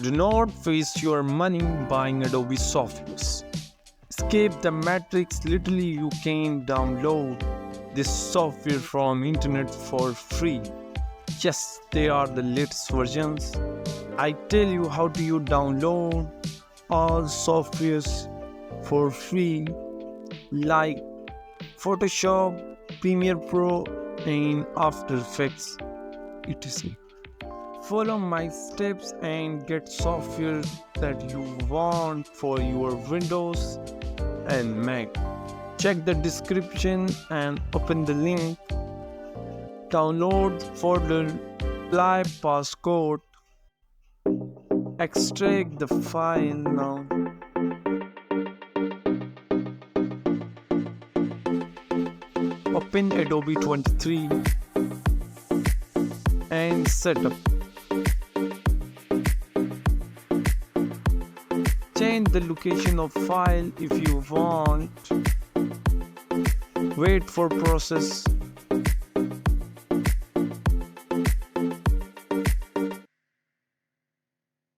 Do not waste your money buying Adobe softwares. Escape the matrix. Literally, you can download this software from internet for free. Yes, they are the latest versions. I tell you how do you download all softwares for free like Photoshop, Premiere Pro and After Effects, etc. Follow my steps and get software that you want for your Windows and Mac. Check the description and open the link. Download the folder, apply passcode, extract the file now. Open Adobe 23 and setup. Change the location of file if you want. Wait for process.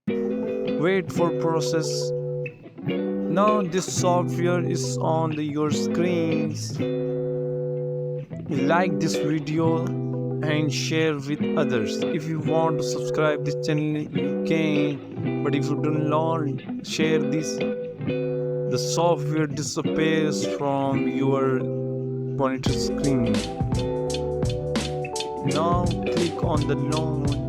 Wait for process. Now this software is on your screens. Like this video and share with others. If you want to subscribe this channel you can, but if you do not share this, the software disappears from your monitor screen. Now click on the launch.